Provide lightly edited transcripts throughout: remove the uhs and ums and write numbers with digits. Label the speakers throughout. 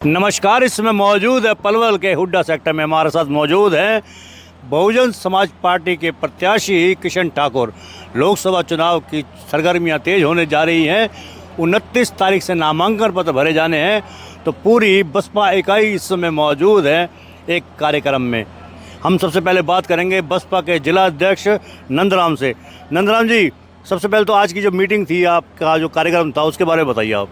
Speaker 1: नमस्कार। इसमें मौजूद है पलवल के हुड्डा सेक्टर में हमारे साथ मौजूद हैं बहुजन समाज पार्टी के प्रत्याशी किशन ठाकुर। लोकसभा चुनाव की सरगर्मियां तेज होने जा रही हैं। 29 तारीख से नामांकन पत्र भरे जाने हैं, तो पूरी बसपा इकाई इस समय मौजूद है एक कार्यक्रम में। हम सबसे पहले बात करेंगे बसपा के जिला अध्यक्ष नंदराम से। नंदराम जी, सबसे पहले तो आज की जो मीटिंग थी, आपका जो कार्यक्रम था, उसके बारे में बताइए आप।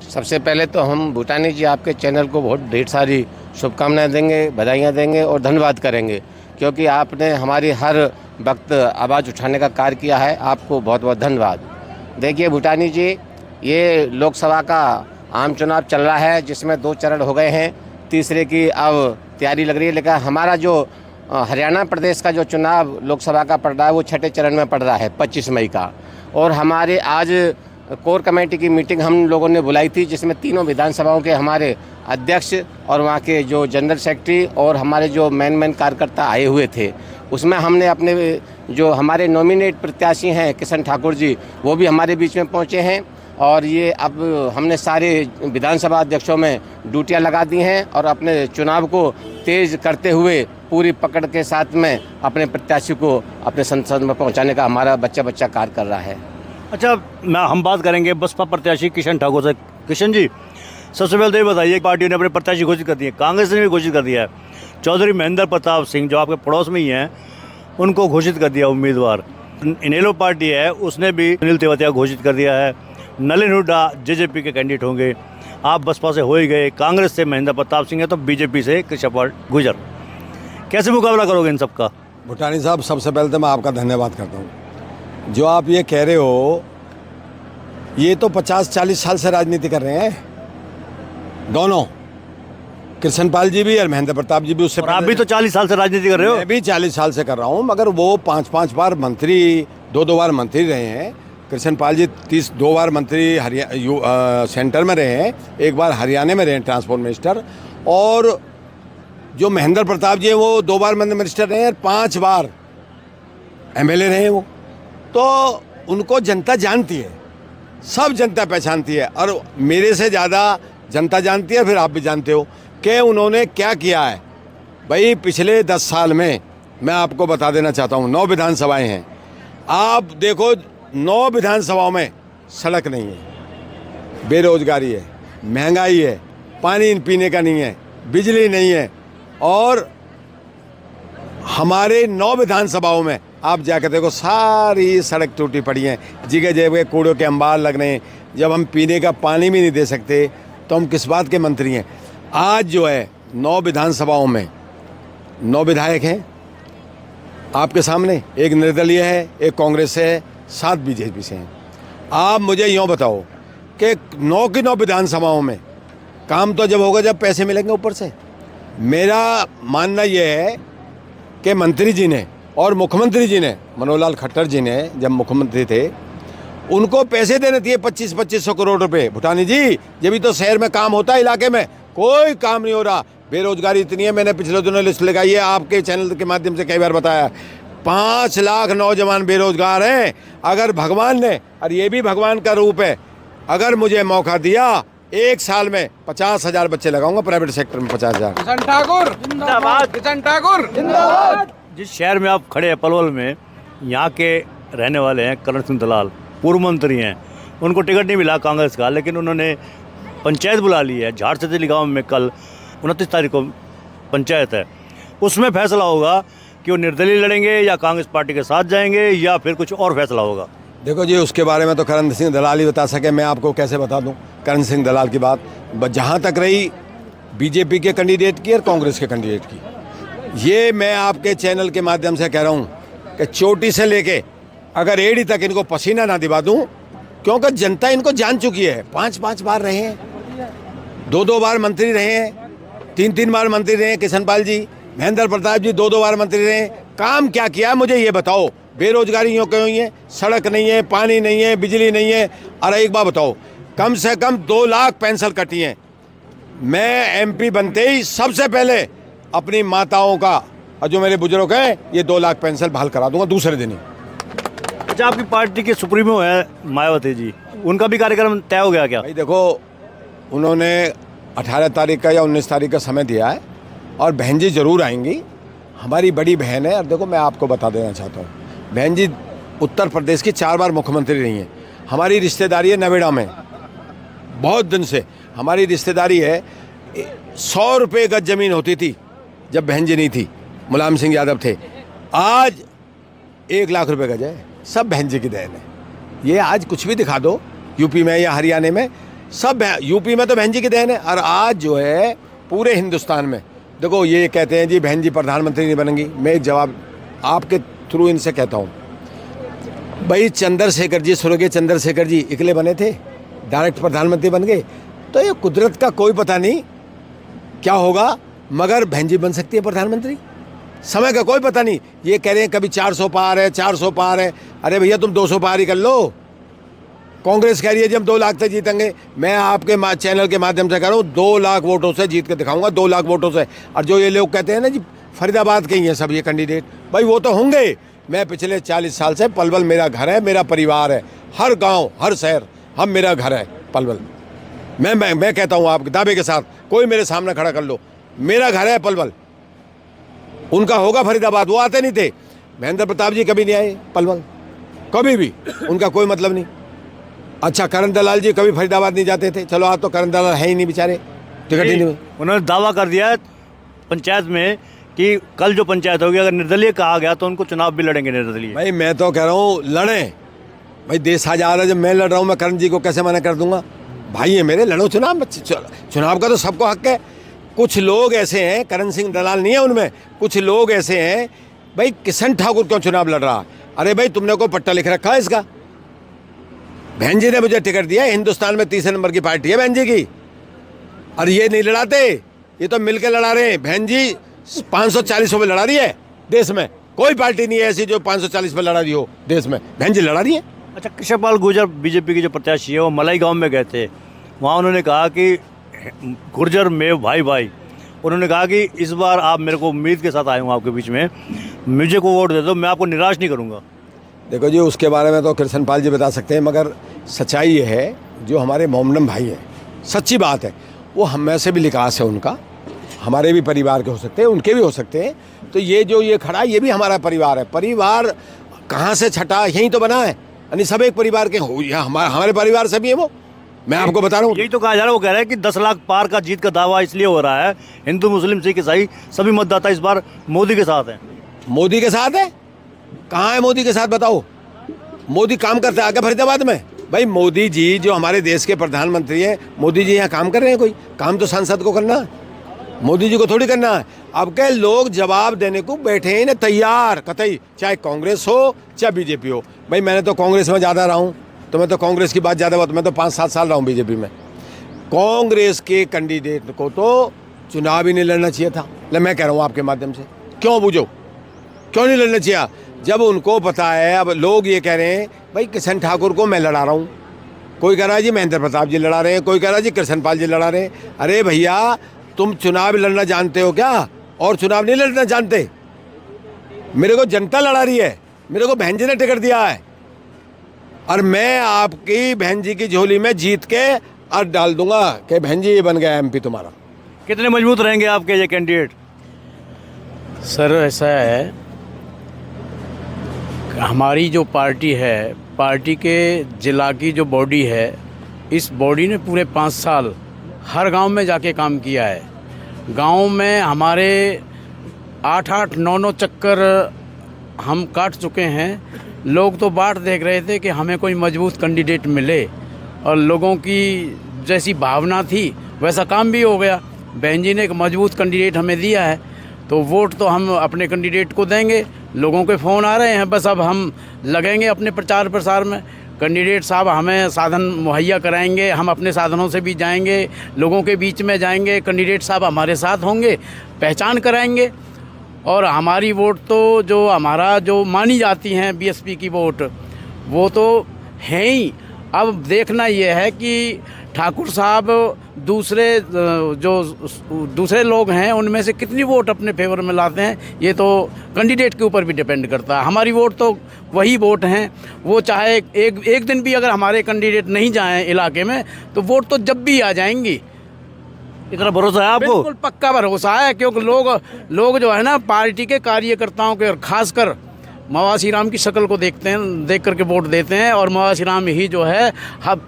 Speaker 2: सबसे पहले तो हम भूटानी जी आपके चैनल को बहुत ढेर सारी शुभकामनाएं देंगे, बधाइयाँ देंगे और धन्यवाद करेंगे, क्योंकि आपने हमारी हर वक्त आवाज़ उठाने का कार्य किया है। आपको बहुत बहुत धन्यवाद। देखिए भूटानी जी, ये लोकसभा का आम चुनाव चल रहा है, जिसमें 2 चरण हो गए हैं, तीसरे की अब तैयारी लग रही है। लेकिन हमारा जो हरियाणा प्रदेश का जो चुनाव लोकसभा का पड़ रहा है, वो 6ठे चरण में पड़ रहा है 25 मई का। और हमारे आज कोर कमेटी की मीटिंग हम लोगों ने बुलाई थी, जिसमें तीनों विधानसभाओं के हमारे अध्यक्ष और वहाँ के जो जनरल सेक्रेटरी और हमारे जो मेन कार्यकर्ता आए हुए थे। उसमें हमने अपने जो हमारे नॉमिनेट प्रत्याशी हैं किशन ठाकुर जी, वो भी हमारे बीच में पहुँचे हैं। और ये अब हमने सारे विधानसभा अध्यक्षों में ड्यूटियाँ लगा दी हैं और अपने चुनाव को तेज़ करते हुए पूरी पकड़ के साथ में अपने प्रत्याशी को अपने संसद में पहुँचाने का हमारा बच्चा कार्य कर रहा है।
Speaker 1: अच्छा, हम बात करेंगे बसपा प्रत्याशी किशन ठाकुर से। किशन जी, सबसे पहले तो ये बताइए, पार्टी ने अपने प्रत्याशी घोषित कर दिए, कांग्रेस ने भी घोषित कर दिया है। चौधरी महेंद्र प्रताप सिंह, जो आपके पड़ोस में ही हैं, उनको घोषित कर दिया उम्मीदवार। इनेलो पार्टी है, उसने भी अनिल तेवतिया घोषित कर दिया है। नलिन हुड्डा जेजेपी के कैंडिडेट होंगे। आप बसपा से हो ही गए, कांग्रेस से महेंद्र प्रताप सिंह है, तो बीजेपी से कृष्णपाल गुर्जर। कैसे मुकाबला करोगे इन सबका?
Speaker 3: भूटानी साहब, सबसे पहले तो मैं आपका धन्यवाद करता हूँ। जो आप ये कह रहे हो, ये तो 50-40 साल से राजनीति कर रहे हैं दोनों, कृष्णपाल जी भी और महेंद्र प्रताप जी भी। उससे
Speaker 1: आप भी तो 40 साल से राजनीति कर रहे हो।
Speaker 3: मैं भी 40 साल से कर रहा हूँ, मगर वो 5-5 बार मंत्री, 2-2 बार मंत्री रहे हैं। कृष्णपाल जी 2 बार मंत्री सेंटर में रहे हैं, 1 बार हरियाणा में रहे हैं ट्रांसपोर्ट मिनिस्टर। और जो महेंद्र प्रताप जी हैं, वो 2 बार मिनिस्टर रहे हैं और 5 बार एमएलए रहे हैं वो। तो उनको जनता जानती है, सब जनता पहचानती है, और मेरे से ज़्यादा जनता जानती है। फिर आप भी जानते हो कि उन्होंने क्या किया है। भाई पिछले 10 साल में मैं आपको बता देना चाहता हूँ, 9 विधानसभाएं हैं। आप देखो, 9 विधानसभाओं में सड़क नहीं है, बेरोजगारी है, महंगाई है, पानी पीने का नहीं है, बिजली नहीं है। और हमारे 9 विधानसभाओं में आप जाकर देखो, सारी सड़क टूटी पड़ी हैं, जगह जगह कूड़ों के अंबार लग रहे हैं। जब हम पीने का पानी भी नहीं दे सकते, तो हम किस बात के मंत्री हैं? आज जो है 9 विधानसभाओं में 9 विधायक हैं आपके सामने, एक निर्दलीय है, एक कांग्रेस से है, 7 बीजेपी से हैं। आप मुझे यूँ बताओ कि 9 की 9 विधानसभाओं में काम तो जब होगा जब पैसे मिलेंगे ऊपर से। मेरा मानना यह है कि मंत्री जी ने और मुख्यमंत्री जी ने, मनोहर लाल खट्टर जी ने जब मुख्यमंत्री थे, उनको पैसे देने चाहिए 2500 करोड़ रुपए। भूटानी जी, जब भी तो शहर में काम होता है, इलाके में कोई काम नहीं हो रहा, बेरोजगारी इतनी है। मैंने पिछले दिनों लिस्ट लगाई है, आपके चैनल के माध्यम से कई बार बताया, 5 लाख नौजवान बेरोजगार हैं। अगर भगवान ने, और ये भी भगवान का रूप है, अगर मुझे मौका दिया, 1 साल में 50,000 बच्चे लगाऊंगा प्राइवेट सेक्टर में। 50,000।
Speaker 2: किशन ठाकुर जिंदाबाद, किशन ठाकुर जिंदाबाद।
Speaker 1: जिस शहर में आप खड़े हैं, पलवल में, यहाँ के रहने वाले हैं करण सिंह दलाल, पूर्व मंत्री हैं। उनको टिकट नहीं मिला कांग्रेस का, लेकिन उन्होंने पंचायत बुला ली है झाड़ सतेली गाँव में। कल 29 तारीख को पंचायत है, उसमें फैसला होगा कि वो निर्दलीय लड़ेंगे या कांग्रेस पार्टी के साथ जाएंगे, या फिर कुछ और फैसला होगा।
Speaker 3: देखो जी, उसके बारे में तो करण सिंह दलाल ही बता सके, मैं आपको कैसे बता दूं करण सिंह दलाल की बात। जहाँ तक रही बीजेपी के कैंडिडेट की और कांग्रेस के कैंडिडेट की, ये मैं आपके चैनल के माध्यम से कह रहा हूँ कि चोटी से लेके अगर एड़ी तक इनको पसीना ना दिवा दूँ, क्योंकि जनता इनको जान चुकी है। 5-5 बार रहे हैं, 2-2 बार मंत्री रहे हैं, 3-3 बार मंत्री रहे हैं कृष्णपाल जी, महेंद्र प्रताप जी 2-2 बार मंत्री रहे हैं। काम क्या किया मुझे ये बताओ? बेरोजगारी यूँ क्यों है, सड़क नहीं है, पानी नहीं है, बिजली नहीं है। अरे एक बात बताओ, कम से कम 2 लाख पेंशन कटी हैं। मैं एमपी बनते ही सबसे पहले अपनी माताओं का और जो मेरे बुजुर्ग हैं, ये 2 लाख पेंशन बहाल करा दूंगा दूसरे दिन ही।
Speaker 1: अच्छा, आपकी पार्टी के सुप्रीमो है मायावती जी, उनका भी कार्यक्रम तय हो गया क्या?
Speaker 3: भाई देखो, उन्होंने 18 तारीख का या 19 तारीख का समय दिया है और बहन जी ज़रूर आएंगी। हमारी बड़ी बहन है। और देखो, मैं आपको बता देना चाहता हूँ, बहन जी उत्तर प्रदेश की 4 बार मुख्यमंत्री रही हैं। हमारी रिश्तेदारी है नवेड़ा में, बहुत दिन से हमारी रिश्तेदारी है। 100 रुपये गज ज़मीन होती थी जब बहन जी नहीं थी, मुलायम सिंह यादव थे। आज 1 लाख रुपए गज है। सब बहन जी की देन है। ये आज कुछ भी दिखा दो यूपी में या हरियाणा में, सब यूपी में तो बहन जी की देन है। और आज जो है पूरे हिंदुस्तान में देखो, ये कहते हैं जी बहन जी प्रधानमंत्री नहीं बनेंगी। मैं एक जवाब आपके थ्रू इनसे कहता हूँ, भाई चंद्रशेखर जी, स्वर्गीय चंद्रशेखर जी इकले बने थे, डायरेक्ट प्रधानमंत्री बन गए। तो ये कुदरत का कोई पता नहीं क्या होगा, मगर बहन जी बन सकती है प्रधानमंत्री। समय का कोई पता नहीं। ये कह रहे हैं कभी 400 पार है, 400 पार है। अरे भैया, तुम 200 पार ही कर लो। कांग्रेस कह रही है जी हम 2 लाख से जीतेंगे। मैं आपके चैनल के माध्यम से कह रहा हूँ, 2 लाख वोटों से जीत के दिखाऊंगा, 2 लाख वोटों से। और जो ये लोग कहते हैं ना जी फरीदाबाद के ही हैं सब ये कैंडिडेट, भाई वो तो होंगे। मैं पिछले 40 साल से पलवल मेरा घर है, मेरा परिवार है। हर गाँव, हर शहर हम मेरा घर है पलवल। मैं कहता हूँ आपके दावे के साथ, कोई मेरे सामने खड़ा कर लो, मेरा घर है पलवल। उनका होगा फरीदाबाद, वो आते नहीं थे। महेंद्र प्रताप जी कभी नहीं आए पलवल, कभी भी, उनका कोई मतलब नहीं। अच्छा, करण दलाल जी कभी फरीदाबाद नहीं जाते थे। चलो, आज तो करण दलाल है ही नहीं बेचारे, टिकट ही नहीं।
Speaker 1: उन्होंने दावा कर दिया है पंचायत में कि कल जो पंचायत होगी अगर निर्दलीय कहा गया तो उनको चुनाव भी लड़ेंगे निर्दलीय।
Speaker 3: भाई मैं तो कह रहा हूँ लड़ें। भाई देश आजाद है, जब मैं लड़ रहा हूँ मैं करण जी को कैसे मना कर दूंगा? भाई ये मेरे, लड़ो चुनाव। चुनाव का तो सबको हक है। कुछ लोग ऐसे हैं, करण सिंह दलाल नहीं है उनमें, कुछ लोग ऐसे हैं, भाई किशन ठाकुर क्यों चुनाव लड़ रहा? अरे भाई तुमने को पट्टा लिख रखा है इसका? बहन जी ने मुझे टिकट दिया, हिंदुस्तान में 3 नंबर की पार्टी है बहन जी की। और ये नहीं लड़ाते, ये तो मिलकर लड़ा रहे हैं। बहन जी 540 पे लड़ा रही है देश में। कोई पार्टी नहीं है ऐसी जो 540 पे लड़ा रही हो देश में, बहन जी लड़ा रही है।
Speaker 1: अच्छा, कृष्णपाल गुर्जर बीजेपी के जो प्रत्याशी है वो मलाई गांव में गए थे। वहाँ उन्होंने कहा कि गुर्जर मेव भाई भाई, उन्होंने कहा कि इस बार आप मेरे को उम्मीद के साथ आए हूँ आपके बीच में, मुझे को वोट दे दो, मैं आपको निराश नहीं करूँगा।
Speaker 3: देखो जी, उसके बारे में तो कृष्णपाल जी बता सकते हैं, मगर सच्चाई ये है, जो हमारे मोमडन भाई हैं, सच्ची बात है, वो हम में से भी लिकास है उनका, हमारे भी परिवार के हो सकते हैं, उनके भी हो सकते हैं। तो ये जो ये खड़ा, ये भी हमारा परिवार है। परिवार कहाँ से छटा, यहीं तो बना है, यानी सब एक परिवार के हो, या हमारे परिवार से भी है वो। मैं आपको बता रहा हूँ,
Speaker 1: यही तो कहा जा रहा है। वो कह रहे हैं कि 10 लाख पार का जीत का दावा इसलिए हो रहा है, हिंदू मुस्लिम सिख ईसाई सभी मतदाता इस बार मोदी के साथ हैं।
Speaker 3: मोदी के साथ है? कहाँ है मोदी के साथ, बताओ? मोदी काम करता है आगे फरीदाबाद में? भाई मोदी जी जो हमारे देश के प्रधानमंत्री हैं, मोदी जी यहाँ काम कर रहे हैं? कोई काम तो सांसद को करना है, मोदी जी को थोड़ी करना है। अब के लोग जवाब देने को बैठे हैं ना तैयार, कतई, चाहे कांग्रेस हो चाहे बीजेपी हो। भाई मैंने तो कांग्रेस में ज़्यादा रहा हूँ, तो मैं तो कांग्रेस की बात ज़्यादा बात, मैं तो 5-7 साल रहा हूँ बीजेपी में। कांग्रेस के कैंडिडेट को तो चुनाव ही नहीं लड़ना चाहिए था। मैं कह रहा हूँ आपके माध्यम से, क्यों बूझो, क्यों नहीं लड़ना चाहिए? जब उनको पता है, अब लोग ये कह रहे हैं भाई किशन ठाकुर को मैं लड़ा रहा हूँ, कोई कह रहा है जी महेंद्र प्रताप जी लड़ा रहे हैं, कोई कह रहा है जी कृष्णपाल जी लड़ा रहे हैं। अरे भैया, तुम चुनाव लड़ना जानते हो क्या, और चुनाव नहीं लड़ना जानते? मेरे को जनता लड़ा रही है, मेरे को बहन जी ने टिकट दिया है, और मैं आपकी बहन जी की झोली में जीत के और डाल दूंगा कि बहन जी ये बन गया एमपी तुम्हारा।
Speaker 1: कितने मजबूत रहेंगे आपके ये कैंडिडेट?
Speaker 4: सर ऐसा है, हमारी जो पार्टी है, पार्टी के जिला की जो बॉडी है, इस बॉडी ने पूरे 5 साल हर गांव में जाके काम किया है। गांव में हमारे 8-8, 9-9 चक्कर हम काट चुके हैं। लोग तो बाट देख रहे थे कि हमें कोई मजबूत कैंडिडेट मिले, और लोगों की जैसी भावना थी वैसा काम भी हो गया। बहन जी ने एक मजबूत कैंडिडेट हमें दिया है, तो वोट तो हम अपने कैंडिडेट को देंगे। लोगों के फ़ोन आ रहे हैं, बस अब हम लगेंगे अपने प्रचार प्रसार में। कैंडिडेट साहब हमें साधन मुहैया कराएंगे, हम अपने साधनों से भी जाएंगे, लोगों के बीच में जाएंगे, कैंडिडेट साहब हमारे साथ होंगे, पहचान कराएंगे। और हमारी वोट तो जो हमारा जो मानी जाती हैं बीएसपी की वोट, वो तो है ही। अब देखना ये है कि ठाकुर साहब दूसरे लोग हैं उनमें से कितनी वोट अपने फेवर में लाते हैं, ये तो कैंडिडेट के ऊपर भी डिपेंड करता है। हमारी वोट तो वही वोट हैं, वो चाहे एक दिन भी अगर हमारे कैंडिडेट नहीं जाएं इलाके में, तो वोट तो जब भी आ जाएंगी।
Speaker 1: इतना भरोसा है आपको?
Speaker 4: बिल्कुल पक्का भरोसा है, क्योंकि लोग जो है ना पार्टी के कार्यकर्ताओं के, और खासकर मवासी राम की शक्ल को देखते हैं, देख करके वोट देते हैं। और मवासी राम ही जो है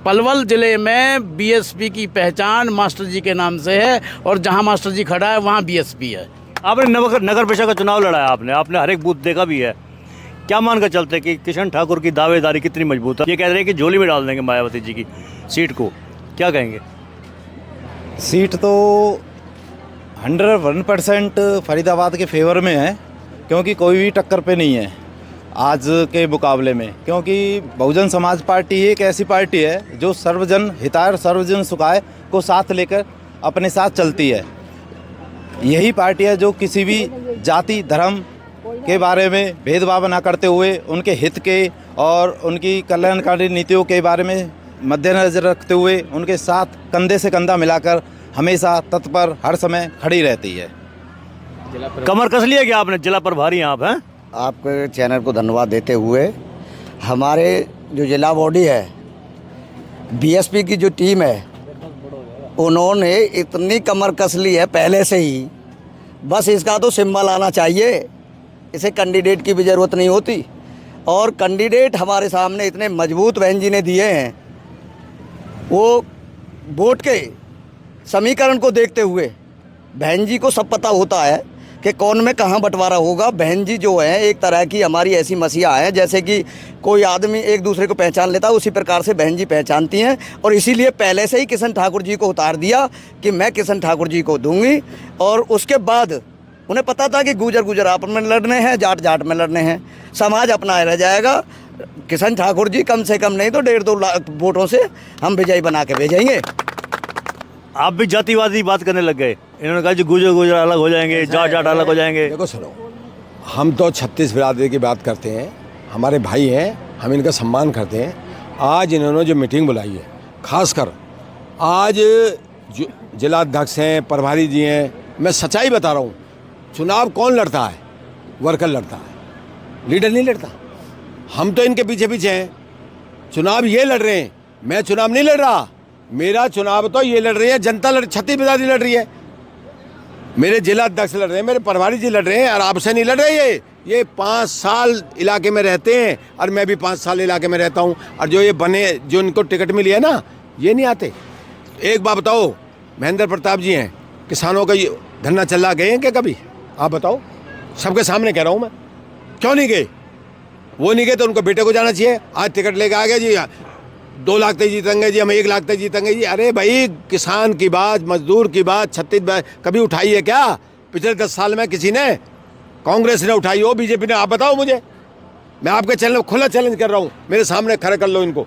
Speaker 4: पलवल ज़िले में बीएसपी की पहचान मास्टर जी के नाम से है, और जहां मास्टर जी खड़ा है वहां बीएसपी है।
Speaker 1: आपने नगर परिषद का चुनाव लड़ा है, आपने हर एक बूथ देखा भी है। क्या मान कर चलते हैं कि किशन ठाकुर की दावेदारी कितनी मजबूत है? ये कह रहे हैं कि झोली में डाल देंगे मायावती जी की सीट को, क्या कहेंगे?
Speaker 5: सीट तो 101% फरीदाबाद के फेवर में है, क्योंकि कोई भी टक्कर पे नहीं है आज के मुकाबले में। क्योंकि बहुजन समाज पार्टी एक ऐसी पार्टी है जो सर्वजन हिताय और सर्वजन सुखाय को साथ लेकर अपने साथ चलती है। यही पार्टी है जो किसी भी जाति धर्म के बारे में भेदभाव न करते हुए उनके हित के और उनकी कल्याणकारी नीतियों के बारे में मद्देनजर रखते हुए उनके साथ कंधे से कंधा मिलाकर हमेशा तत्पर हर समय खड़ी रहती है।
Speaker 1: कमर कस लिया क्या आपने? जिला प्रभारी हैं आप, हैं?
Speaker 6: आपके चैनल को धन्यवाद देते हुए, हमारे जो जिला बॉडी है बीएसपी की जो टीम है, उन्होंने इतनी कमर कस ली है पहले से ही, बस इसका तो सिंबल आना चाहिए, इसे कैंडिडेट की भी ज़रूरत नहीं होती। और कैंडिडेट हमारे सामने इतने मजबूत बहन जी ने दिए हैं, वो वोट के समीकरण को देखते हुए बहन जी को सब पता होता है कि कौन में कहाँ बंटवारा होगा। बहन जी जो है एक तरह की हमारी ऐसी मसीहा है, जैसे कि कोई आदमी एक दूसरे को पहचान लेता है, उसी प्रकार से बहन जी पहचानती हैं। और इसीलिए पहले से ही किशन ठाकुर जी को उतार दिया कि मैं किशन ठाकुर जी को दूंगी। और उसके बाद उन्हें पता था कि गुजर आपस में लड़ने हैं, जाट में लड़ने हैं, समाज अपना रह जाएगा। किशन ठाकुर जी कम से कम नहीं तो 1.5-2 लाख वोटों से हम विजयी बना के भेजेंगे।
Speaker 1: आप भी जातिवादी बात करने लग गए। इन्होंने कहा जी गुजर अलग हो जाएंगे, जाट अलग हो जाएंगे।
Speaker 3: देखो सुनो, हम तो 36 बिरादरी की बात करते हैं, हमारे भाई हैं, हम इनका सम्मान करते हैं। आज इन्होंने जो मीटिंग बुलाई है, खासकर आज जो जिलाध्यक्ष हैं, प्रभारी जी हैं, मैं सच्चाई बता रहा हूँ, चुनाव कौन लड़ता है? वर्कर लड़ता है, लीडर नहीं लड़ता। हम तो इनके पीछे पीछे हैं, चुनाव ये लड़ रहे हैं, मैं चुनाव नहीं लड़ रहा। मेरा चुनाव तो ये लड़ रही है जनता, 36 बिरादरी लड़ रही है, मेरे जिला अध्यक्ष लड़ रहे हैं, मेरे प्रभारी जी लड़ रहे हैं, और आपसे नहीं लड़ रहे। ये 5 साल इलाके में रहते हैं और मैं भी 5 साल इलाके में रहता हूँ। और जो ये बने, जो इनको टिकट मिली है ना, ये नहीं आते। एक बात बताओ, महेंद्र प्रताप जी हैं, किसानों का ये धरना चला गए हैं क्या कभी? आप बताओ, सबके सामने कह रहा हूँ मैं, क्यों नहीं गए? वो नहीं गए तो उनको बेटे को जाना चाहिए। आज टिकट लेके आ गए जी, 2 लाख तक जीतेंगे जी, हम 1 लाख तक जीतेंगे जी। अरे भाई, किसान की बात, मजदूर की बात, छत्तीस कभी उठाई है क्या? पिछले 10 साल में किसी ने? कांग्रेस ने उठाई हो, बीजेपी ने? आप बताओ मुझे, मैं आपके चैनल में खुला चैलेंज कर रहा हूँ, मेरे सामने खड़े कर लो इनको।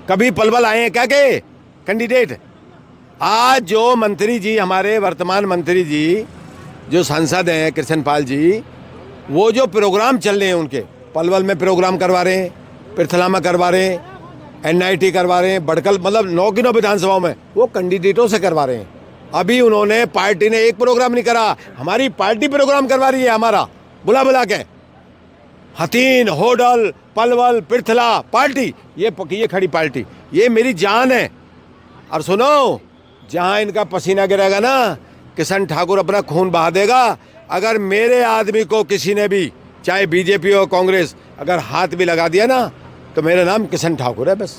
Speaker 3: कभी पलवल आए हैं क्या के कैंडिडेट? आज जो मंत्री जी, हमारे वर्तमान मंत्री जी जो सांसद हैं कृष्ण पाल जी, वो जो प्रोग्राम चल रहे हैं उनके, पलवल में प्रोग्राम करवा रहे हैं, पृथला में करवा रहे हैं, NIT करवा रहे हैं, बड़कल, मतलब 9 की 9 विधानसभाओं में वो कैंडिडेटों से करवा रहे हैं। अभी उन्होंने, पार्टी ने एक प्रोग्राम नहीं करा, हमारी पार्टी प्रोग्राम करवा रही है हमारा, बुला के। हथीन, होडल, पलवल, पृथला पार्टी, ये खड़ी पार्टी, ये मेरी जान है। और सुनो, जहाँ इनका पसीना गिरेगा ना, किशन ठाकुर अपना खून बहा देगा। अगर मेरे आदमी को किसी ने भी, चाहे बीजेपी हो कांग्रेस, अगर हाथ भी लगा दिया ना, तो मेरा नाम किशन ठाकुर है बस।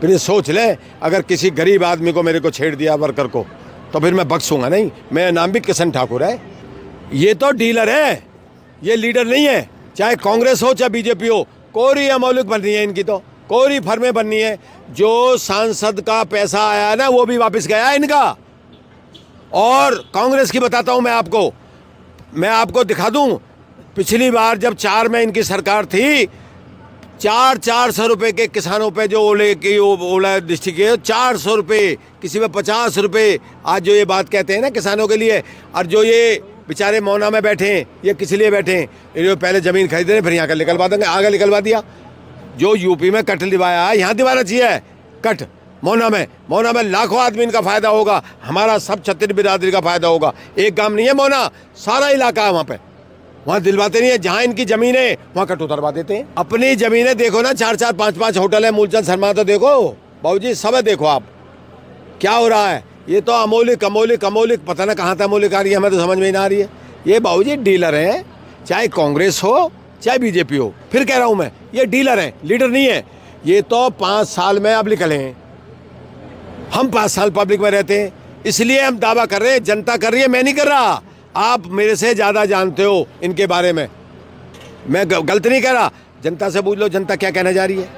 Speaker 3: फिर ये सोच ले, अगर किसी गरीब आदमी को, मेरे को छेड़ दिया, वर्कर को, तो फिर मैं बख्शूंगा नहीं। मेरा नाम भी किशन ठाकुर है। ये तो डीलर है, ये लीडर नहीं है। चाहे कांग्रेस हो चाहे बीजेपी हो, कोरी अमौलिक बननी है इनकी, तो कोरी फर्में बननी है। जो सांसद का पैसा आया ना, वो भी वापस गया इनका। और कांग्रेस की बताता हूँ मैं आपको दिखा दूँ। पिछली बार जब 4 में इनकी सरकार थी, 400 रुपये के किसानों पे, जो ओला डिस्ट्रिक्ट के 400 रुपये, किसी में 50 रुपये। आज जो ये बात कहते हैं ना किसानों के लिए, और जो ये बेचारे मौना में बैठे हैं, ये किस लिए बैठे हैं? इन्होंने पहले ज़मीन खरीद रहे, फिर यहाँ का निकलवा देंगे, आगे निकलवा दिया। जो यूपी में कट दिवाया है, यहाँ दिवाना चाहिए कट। मौना में लाखों आदमी इनका फ़ायदा होगा, हमारा सब 36 बिरादरी का फ़ायदा होगा। एक गांव नहीं है मौना, सारा इलाका है वहाँ पे, वहाँ दिलवाते नहीं है। जहाँ इनकी ज़मीन है वहाँ कट उतरवा देते हैं। अपनी ज़मीनें देखो ना, 4-4, 5-5 होटल है, मूलचंद शर्मा तो देखो, बाबूजी सब है, देखो आप क्या हो रहा है। ये तो अमौलिक अमौलिक अमौलिक, पता ना कहाँ तक अमौलिक आ रही है, हमें तो समझ में ही ना आ रही है। ये बाबूजी डीलर हैं, चाहे कांग्रेस हो चाहे बीजेपी हो, फिर कह रहा हूँ मैं, ये डीलर हैं, लीडर नहीं है। ये तो 5 साल में अब निकले हैं, हम 5 साल पब्लिक में रहते हैं, इसलिए हम दावा कर रहे हैं, जनता कर रही है, मैं नहीं कर रहा। आप मेरे से ज़्यादा जानते हो इनके बारे में, मैं गलत नहीं कह रहा। जनता से पूछ लो जनता क्या कहने जा रही है।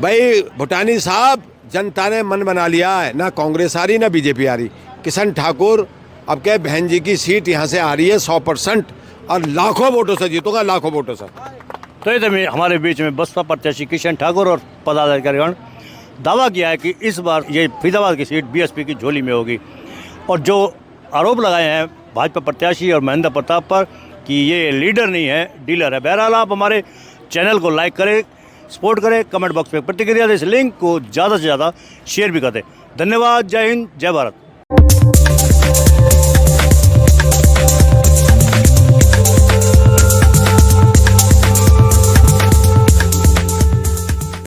Speaker 3: भाई भूटानी साहब, जनता ने मन बना लिया है, ना कांग्रेस आ रही ना बीजेपी आ रही। किशन ठाकुर अब क्या बहन जी की सीट यहाँ से आ रही है 100%, और लाखों वोटों से जीतूंगा, लाखों वोटों से।
Speaker 1: तो इधर हमारे बीच में बसपा प्रत्याशी किशन ठाकुर और पदाधिकारीगण दावा किया है कि इस बार ये फरीदाबाद की सीट बीएसपी की झोली में होगी, और जो आरोप लगाए हैं भाजपा प्रत्याशी और महेंद्र प्रताप पर कि ये लीडर नहीं है, डीलर है। बहरहाल आप हमारे चैनल को लाइक करें, सपोर्ट करें, कमेंट बॉक्स में प्रतिक्रिया दें, इस लिंक को ज़्यादा से ज़्यादा शेयर भी कर दें। धन्यवाद, जय हिंद, जय भारत।